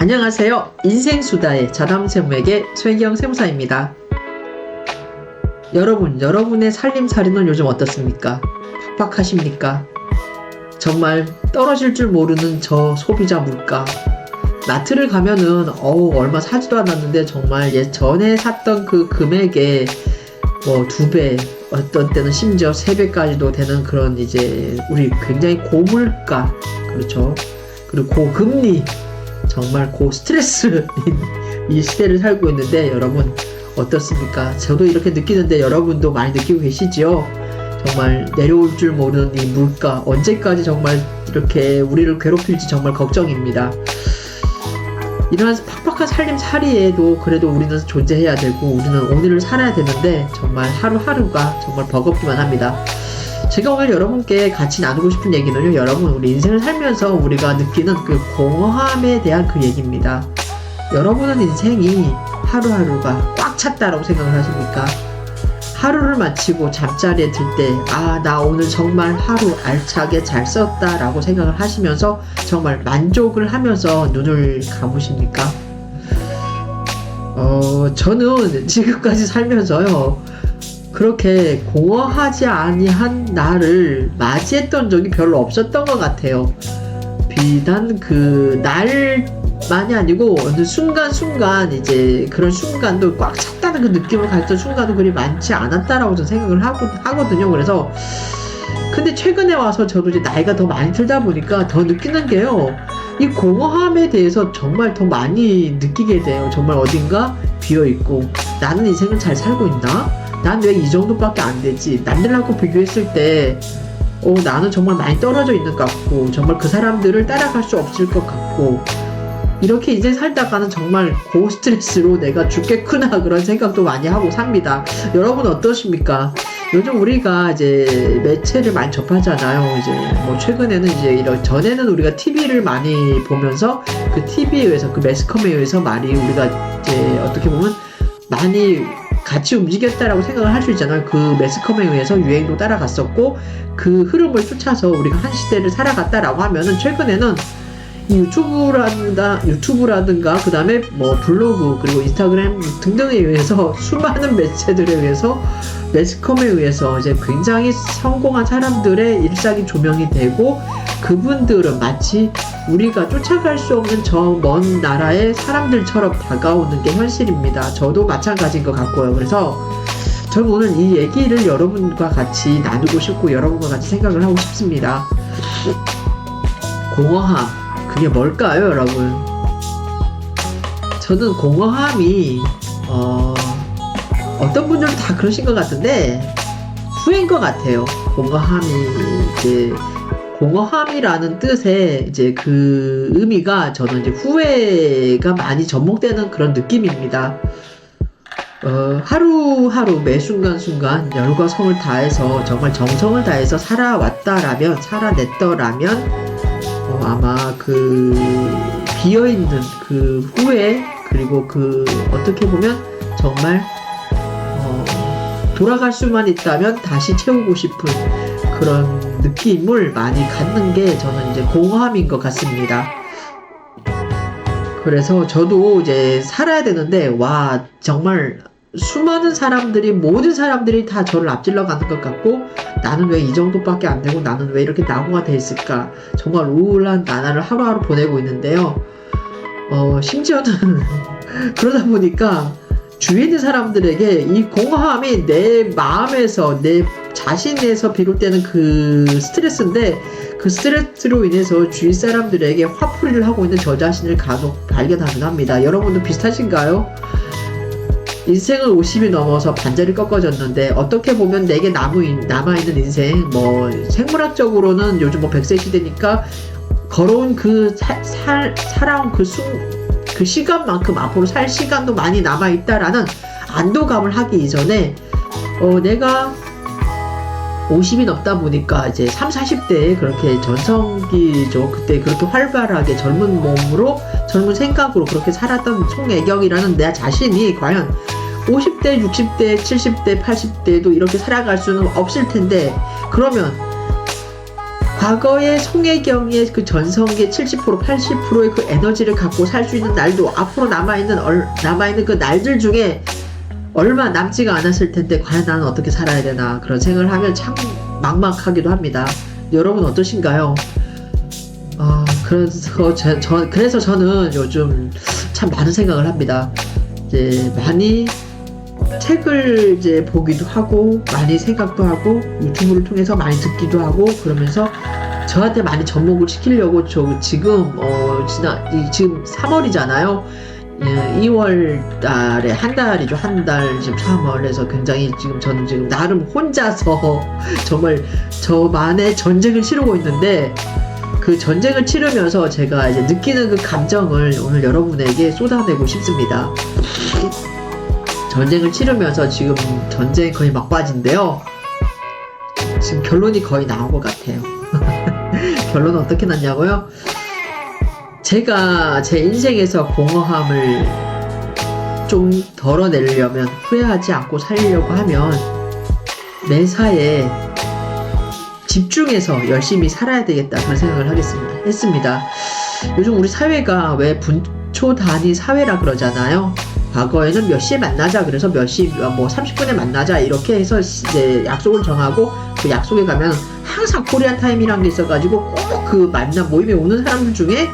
안녕하세요. 인생수다의 자담세무에게 최기영 세무사입니다. 여러분의 살림살이는 요즘 어떻습니까? 팍팍하십니까? 정말 떨어질 줄 모르는 저 소비자 물가. 마트를 가면은 얼마 사지도 않았는데 정말 예전에 샀던 그 금액에 2배, 어떤 때는 심지어 3배까지도 되는 그런 이제 우리 굉장히 고물가, 그렇죠? 그리고 고금리, 정말 고스트레스인 이 시대를 살고 있는데 여러분 어떻습니까? 저도 이렇게 느끼는데 여러분도 많이 느끼고 계시지요? 정말 내려올 줄 모르는 이 물가, 언제까지 정말 이렇게 우리를 괴롭힐지 정말 걱정입니다. 이러한 팍팍한 살림살이에도 그래도 우리는 존재해야 되고 우리는 오늘을 살아야 되는데 정말 하루하루가 정말 버겁기만 합니다. 제가 오늘 여러분께 같이 나누고 싶은 얘기는요, 여러분 우리 인생을 살면서 우리가 느끼는 그 공허함에 대한 그 얘기입니다. 여러분은 인생이 하루하루가 꽉 찼다라고 생각을 하십니까? 하루를 마치고 잠자리에 들 때 나 오늘 정말 하루 알차게 잘 썼다 라고 생각을 하시면서 정말 만족을 하면서 눈을 감으십니까? 저는 지금까지 살면서요, 그렇게 공허하지 아니한 날을 맞이했던 적이 별로 없었던 것 같아요. 비단 그 날만이 아니고 어느 순간순간 이제 그런 순간도 꽉 찼다는 그 느낌을 가졌던 순간도 그리 많지 않았다라고 저는 생각을 하거든요. 그래서 근데 최근에 와서 저도 이제 나이가 더 많이 들다 보니까 더 느끼는 게요, 이 공허함에 대해서 정말 더 많이 느끼게 돼요. 정말 어딘가 비어있고 나는 인생을 잘 살고 있나? 난 왜 이 정도밖에 안 되지? 남들하고 비교했을 때 나는 정말 많이 떨어져 있는 것 같고 정말 그 사람들을 따라갈 수 없을 것 같고 이렇게 인생 살다가는 정말 고스트레스로 내가 죽겠구나 그런 생각도 많이 하고 삽니다. 여러분 어떠십니까? 요즘 우리가 이제 매체를 많이 접하잖아요. 이제 최근에는 이제 전에는 우리가 TV를 많이 보면서 그 TV에 의해서 그 매스컴에 의해서 많이 우리가 이제 어떻게 보면 많이 같이 움직였다라고 생각을 할 수 있잖아요. 그 매스컴에 의해서 유행도 따라갔었고 그 흐름을 쫓아서 우리가 한 시대를 살아갔다라고 하면은 최근에는 이 유튜브라든가 그 다음에 블로그 그리고 인스타그램 등등에 의해서 수많은 매체들에 의해서 매스컴에 의해서 이제 굉장히 성공한 사람들의 일상이 조명이 되고 그분들은 마치 우리가 쫓아갈 수 없는 저 먼 나라의 사람들처럼 다가오는 게 현실입니다. 저도 마찬가지인 것 같고요. 그래서 저는 오늘 이 얘기를 여러분과 같이 나누고 싶고 여러분과 같이 생각을 하고 싶습니다. 공허함, 그게 뭘까요, 여러분? 저는 공허함이 어떤 분들은 다 그러신 것 같은데 후회인 것 같아요. 공허함이라는 뜻의 이제 그 의미가 저는 이제 후회가 많이 접목되는 그런 느낌입니다. 하루하루 매 순간순간 열과 성을 다해서 정말 정성을 다해서 살아왔다라면, 살아냈더라면 아마 그 비어있는 그 후회, 그리고 그 어떻게 보면 정말 돌아갈 수만 있다면 다시 채우고 싶은 그런 느낌을 많이 갖는 게 저는 이제 공허함인 것 같습니다. 그래서 저도 이제 살아야 되는데 정말 수많은 사람들이, 모든 사람들이 다 저를 앞질러 가는 것 같고 나는 왜 이 정도밖에 안 되고 나는 왜 이렇게 낙오가 돼 있을까, 정말 우울한 나날을 하루하루 보내고 있는데요. 심지어는 그러다 보니까 주위에 있는 사람들에게 이 공허함이 내 마음에서, 내 자신에서 비롯되는 그 스트레스인데 그 스트레스로 인해서 주위 사람들에게 화풀이를 하고 있는 저 자신을 간혹 발견하곤 합니다. 여러분도 비슷하신가요? 인생을 50이 넘어서 반절이 꺾어졌는데 어떻게 보면 내게 남아있는 인생, 생물학적으로는 요즘 100세 시대니까 걸어온 살아온 그 시간만큼 앞으로 살 시간도 많이 남아있다라는 안도감을 하기 이전에 내가 50이 넘다 보니까 이제 30, 40대에 그렇게 전성기죠. 그때 그렇게 활발하게 젊은 몸으로, 젊은 생각으로 그렇게 살았던 송애경이라는 내 자신이 과연 50대, 60대, 70대, 80대도 이렇게 살아갈 수는 없을 텐데, 그러면 과거의 송혜경의 그 전성기의 70% 80%의 그 에너지를 갖고 살 수 있는 날도 앞으로 남아있는 그 날들 중에 얼마 남지가 않았을 텐데 과연 나는 어떻게 살아야 되나 그런 생각을 하면 참 막막하기도 합니다. 여러분 어떠신가요? 그래서 저는 요즘 참 많은 생각을 합니다. 이제 많이 책을 이제 보기도 하고 많이 생각도 하고 유튜브를 통해서 많이 듣기도 하고 그러면서 저한테 많이 접목을 시키려고 지금 지금 3월이잖아요. 2월 달에 한 달이죠. 한 달 지금 3월에서 굉장히 저는 지금 나름 혼자서 정말 저만의 전쟁을 치르고 있는데 그 전쟁을 치르면서 제가 이제 느끼는 그 감정을 오늘 여러분에게 쏟아내고 싶습니다. 전쟁을 치르면서 지금 전쟁 거의 막바지인데요. 지금 결론이 거의 나온 것 같아요. 결론은 어떻게 났냐고요? 제가 제 인생에서 공허함을 좀 덜어내려면 후회하지 않고 살려고 하면 매사에 집중해서 열심히 살아야 되겠다 그런 생각을 했습니다. 요즘 우리 사회가 왜 분초 단위 사회라 그러잖아요. 과거에는 몇 시에 만나자 그래서 몇 시 뭐 30분에 만나자 이렇게 해서 이제 약속을 정하고 그 약속에 가면 항상 코리안 타임이라는 게 있어가지고 꼭 그 만남 모임에 오는 사람들 중에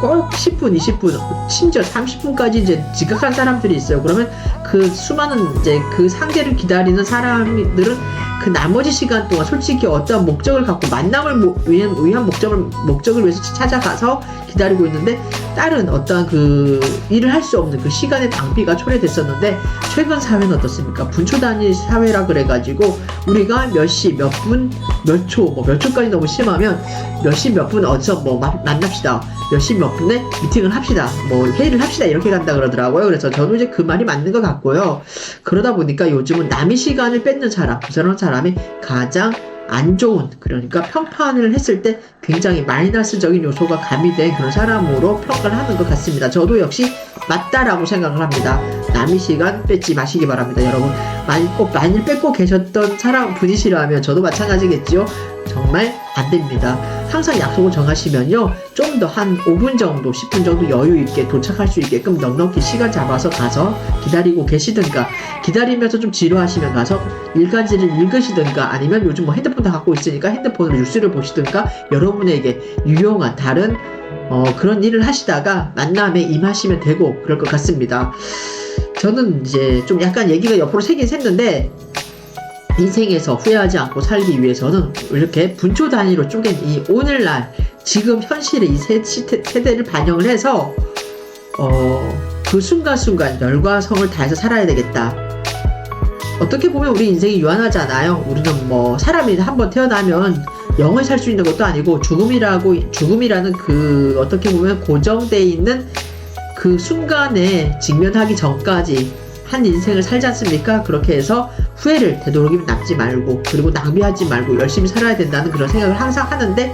꼭 10분, 20분, 심지어 30분까지 이제 지각한 사람들이 있어요. 그러면 그 수많은 이제 그 상대를 기다리는 사람들은 그 나머지 시간 동안 솔직히 어떠한 목적을 갖고 만남을 위한 목적을 위해서 찾아가서 기다리고 있는데 다른 어떠한 그 일을 할 수 없는 그 시간의 낭비가 초래됐었는데 최근 사회는 어떻습니까? 분초 단위 사회라 그래가지고 우리가 몇 시, 몇 분, 몇 초, 몇 초까지 너무 심하면 몇 시, 몇 분 어디서 만납시다. 몇 시, 몇 분에 미팅을 합시다. 회의를 합시다. 이렇게 간다 그러더라고요. 그래서 저는 이제 그 말이 맞는 것 같고요. 그러다 보니까 요즘은 남의 시간을 뺏는 사람, 그런 사람이 가장 안 좋은, 그러니까 평판을 했을 때 굉장히 마이너스적인 요소가 가미된 그런 사람으로 평가를 하는 것 같습니다. 저도 역시 맞다라고 생각을 합니다. 남의 시간 뺏지 마시기 바랍니다. 여러분 많이 뺏고 계셨던 분이시라면 저도 마찬가지겠지요. 정말 안 됩니다. 항상 약속을 정하시면요, 좀 더 한 5분 정도, 10분 정도 여유 있게 도착할 수 있게끔 넉넉히 시간 잡아서 가서 기다리고 계시든가, 기다리면서 좀 지루하시면 가서 일간지를 읽으시든가, 아니면 요즘 핸드폰도 갖고 있으니까 핸드폰으로 뉴스를 보시든가, 여러분에게 유용한 다른 그런 일을 하시다가 만남에 임하시면 되고 그럴 것 같습니다. 저는 이제 좀 약간 얘기가 옆으로 새긴 샜는데, 인생에서 후회하지 않고 살기 위해서는 이렇게 분초 단위로 쪼갠 이 오늘날 지금 현실의 이 세대를 반영을 해서 그 순간순간 열과 성을 다해서 살아야 되겠다. 어떻게 보면 우리 인생이 유한하잖아요. 우리는 사람이 한번 태어나면 영원히 살 수 있는 것도 아니고 죽음이라는 그 어떻게 보면 고정되어 있는 그 순간에 직면하기 전까지 한 인생을 살지 않습니까? 그렇게 해서 후회를 되도록이면 남지 말고, 그리고 낭비하지 말고 열심히 살아야 된다는 그런 생각을 항상 하는데,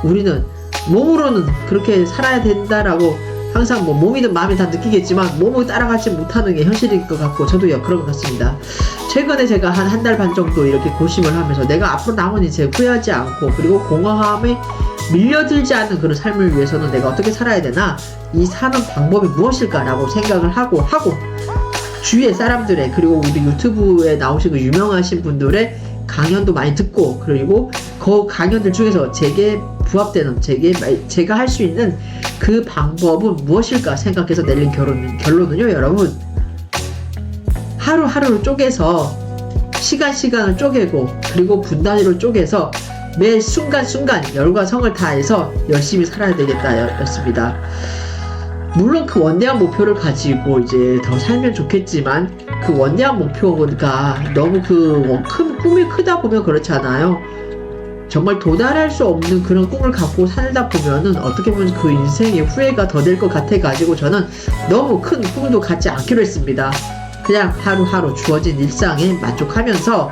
우리는 몸으로는 그렇게 살아야 된다라고 항상 몸이든 마음이 다 느끼겠지만 몸을 따라가지 못하는 게 현실일 것 같고, 저도요 그런 것 같습니다. 최근에 제가 한 달 반 정도 이렇게 고심을 하면서 내가 앞으로 남은 인생 후회하지 않고, 그리고 공허함에 밀려들지 않는 그런 삶을 위해서는 내가 어떻게 살아야 되나, 이 사는 방법이 무엇일까라고 생각을 하고 주위의 사람들의, 그리고 우리 유튜브에 나오신 그 유명하신 분들의 강연도 많이 듣고, 그리고 그 강연들 중에서 제게 부합되는, 제가 할 수 있는 그 방법은 무엇일까 생각해서 내린 결론은요, 여러분, 하루하루를 쪼개서 시간을 쪼개고, 그리고 분단위로 쪼개서 매 순간순간 열과 성을 다해서 열심히 살아야 되겠다 였습니다. 물론 그 원대한 목표를 가지고 이제 더 살면 좋겠지만, 그 원대한 목표가 너무 꿈이 크다 보면 그렇잖아요. 정말 도달할 수 없는 그런 꿈을 갖고 살다 보면은 어떻게 보면 그 인생의 후회가 더 될 것 같아가지고 저는 너무 큰 꿈도 갖지 않기로 했습니다. 그냥 하루하루 주어진 일상에 만족하면서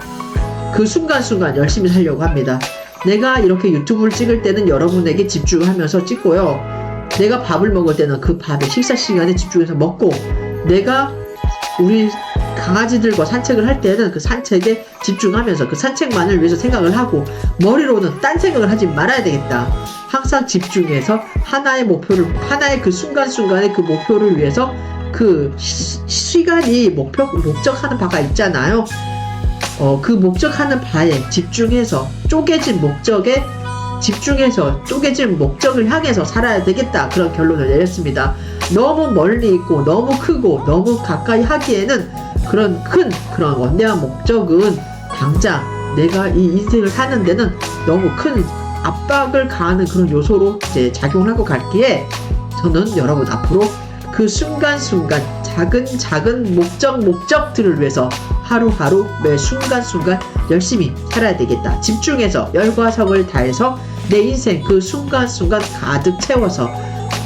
그 순간순간 열심히 살려고 합니다. 내가 이렇게 유튜브를 찍을 때는 여러분에게 집중하면서 찍고요, 내가 밥을 먹을 때는 그 밥의 식사 시간에 집중해서 먹고, 내가 우리 강아지들과 산책을 할 때는 그 산책에 집중하면서 그 산책만을 위해서 생각을 하고 머리로는 딴 생각을 하지 말아야 되겠다. 항상 집중해서 하나의 그 순간순간의 그 목표를 위해서 그 시간이 목적하는 바가 있잖아요. 그 목적하는 바에 집중해서 쪼개진 목적을 향해서 살아야 되겠다. 그런 결론을 내렸습니다. 너무 멀리 있고 너무 크고 너무 가까이 하기에는 그런 원대한 목적은 당장 내가 이 인생을 사는 데는 너무 큰 압박을 가하는 그런 요소로 이제 작용을 하고 갈기에 저는 여러분 앞으로 그 순간순간 작은 목적들을 위해서 하루하루 매 순간순간 열심히 살아야 되겠다. 집중해서 열과 성을 다해서 내 인생 그 순간순간 가득 채워서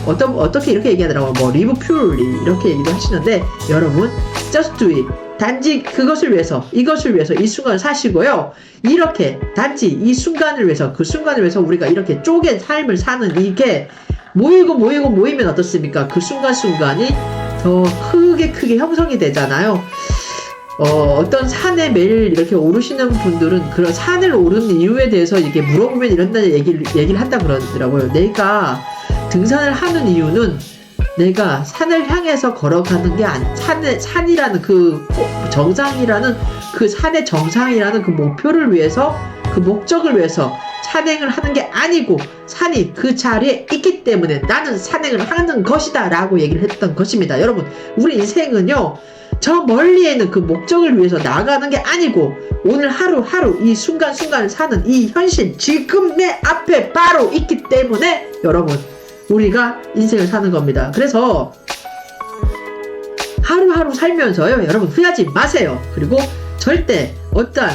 어떻게 이렇게 얘기하더라고요. 뭐 live purely 이렇게 얘기도 하시는데 여러분 just do it. 단지 이것을 위해서 이 순간을 사시고요. 이렇게 단지 이 순간을 위해서 그 순간을 위해서 우리가 이렇게 쪼갠 삶을 사는 이게 모이면 어떻습니까? 그 순간순간이 더 크게 형성이 되잖아요. 어떤 산에 매일 이렇게 오르시는 분들은 그런 산을 오르는 이유에 대해서 이게 물어보면 이런 얘기를 한다 그러더라고요. 내가 등산을 하는 이유는 내가 산을 향해서 걸어가는 게 산이라는 그 정상이라는 그 산의 정상이라는 그 목표를 위해서 그 목적을 위해서 산행을 하는 게 아니고 산이 그 자리에 있기 때문에 나는 산행을 하는 것이다 라고 얘기를 했던 것입니다. 여러분 우리 인생은요 저 멀리에 있는 그 목적을 위해서 나아가는 게 아니고 오늘 하루하루 이 순간순간을 사는 이 현실 지금 내 앞에 바로 있기 때문에 여러분 우리가 인생을 사는 겁니다. 그래서 하루하루 살면서요 여러분 후회하지 마세요. 그리고 절대 어떠한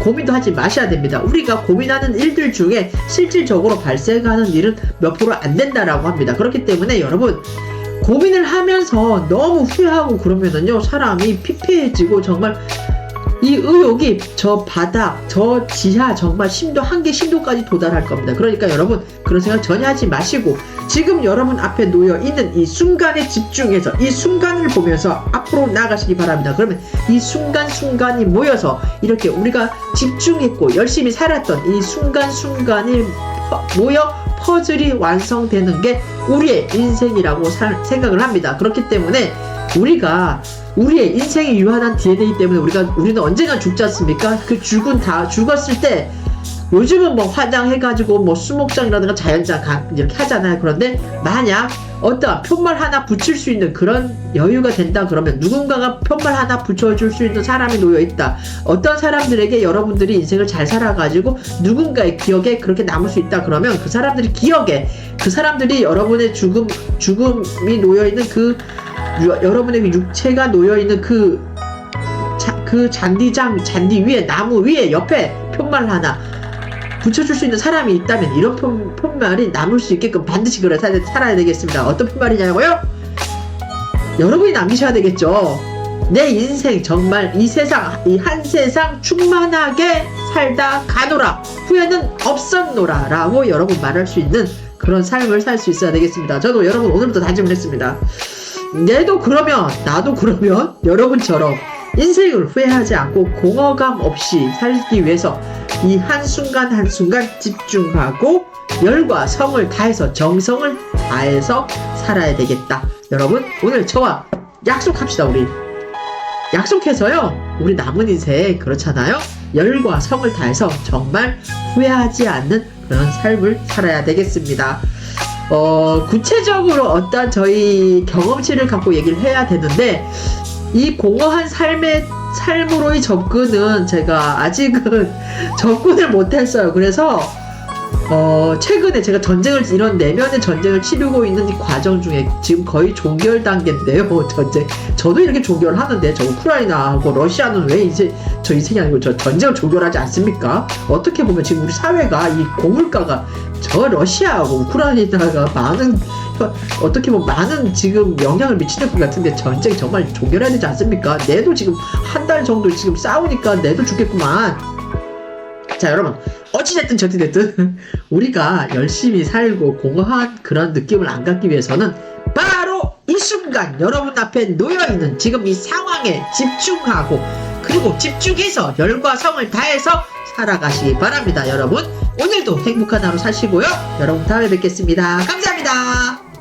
고민도 하지 마셔야 됩니다. 우리가 고민하는 일들 중에 실질적으로 발생하는 일은 몇 프로 안 된다라고 합니다. 그렇기 때문에 여러분 고민을 하면서 너무 후회하고 그러면은요 사람이 피폐해지고 정말 이 의욕이 저 바닥 저 지하 정말 한계 심도까지 도달할 겁니다. 그러니까 여러분 그런 생각 전혀 하지 마시고 지금 여러분 앞에 놓여 있는 이 순간에 집중해서 이 순간을 보면서 앞으로 나아가시기 바랍니다. 그러면 이 순간순간이 모여서 이렇게 우리가 집중했고 열심히 살았던 이 순간순간이 모여 퍼즐이 완성되는 게 우리의 인생이라고 생각을 합니다. 그렇기 때문에 우리의 인생이 유한한 DNA 때문에 우리는 언젠가 죽지 않습니까? 그 죽었을 때 요즘은 뭐 화장해가지고 뭐 수목장이라든가 자연장 이렇게 하잖아요. 그런데 만약 어떠한 편말 하나 붙일 수 있는 그런 여유가 된다 그러면 누군가가 편말 하나 붙여줄 수 있는 사람이 놓여있다. 어떤 사람들에게 여러분들이 인생을 잘 살아가지고 누군가의 기억에 그렇게 남을 수 있다 그러면 그 사람들이 기억에 그 사람들이 여러분의 죽음이 놓여있는 여러분의 육체가 놓여있는 그 잔디 위에 나무 위에 옆에 편말 하나 붙여줄 수 있는 사람이 있다면 이런 편말이 남을 수 있게끔 반드시 살아야 되겠습니다. 어떤 편말이냐고요? 여러분이 남기셔야 되겠죠. 내 인생 정말 이 한 세상 충만하게 살다 가노라 후회는 없었노라 라고 여러분 말할 수 있는 그런 삶을 살 수 있어야 되겠습니다. 저도 여러분 오늘부터 다짐을 했습니다. 나도 그러면 여러분처럼 인생을 후회하지 않고 공허감 없이 살기 위해서 이 한순간 한순간 집중하고 열과 성을 다해서 정성을 다해서 살아야 되겠다. 여러분 오늘 저와 약속합시다. 우리 약속해서요 우리 남은 인생 그렇잖아요 열과 성을 다해서 정말 후회하지 않는 그런 삶을 살아야 되겠습니다. 구체적으로 어떤 저희 경험치를 갖고 얘기를 해야 되는데 이 공허한 삶으로의 접근은 제가 아직은 접근을 못했어요. 그래서 최근에 제가 이런 내면의 전쟁을 치르고 있는 이 과정 중에 지금 거의 종결 단계인데요. 전쟁. 저도 이렇게 종결을 하는데 저 우크라이나하고 러시아는 왜 이제 저 인생이 아니고 저 전쟁을 종결하지 않습니까? 어떻게 보면 지금 우리 사회가 이 고물가가 저 러시아하고 우크라이나가 어떻게 보면 많은 지금 영향을 미치는 것 같은데 전쟁 정말 종결해야 되지 않습니까? 내도 지금 한 달 정도 지금 싸우니까 내도 죽겠구만. 자 여러분 어찌됐든 저찌됐든 우리가 열심히 살고 공허한 그런 느낌을 안 갖기 위해서는 바로 이 순간 여러분 앞에 놓여있는 지금 이 상황에 집중하고 그리고 집중해서 열과 성을 다해서 살아가시기 바랍니다. 여러분 오늘도 행복한 하루 사시고요. 여러분 다음에 뵙겠습니다. 감사합니다.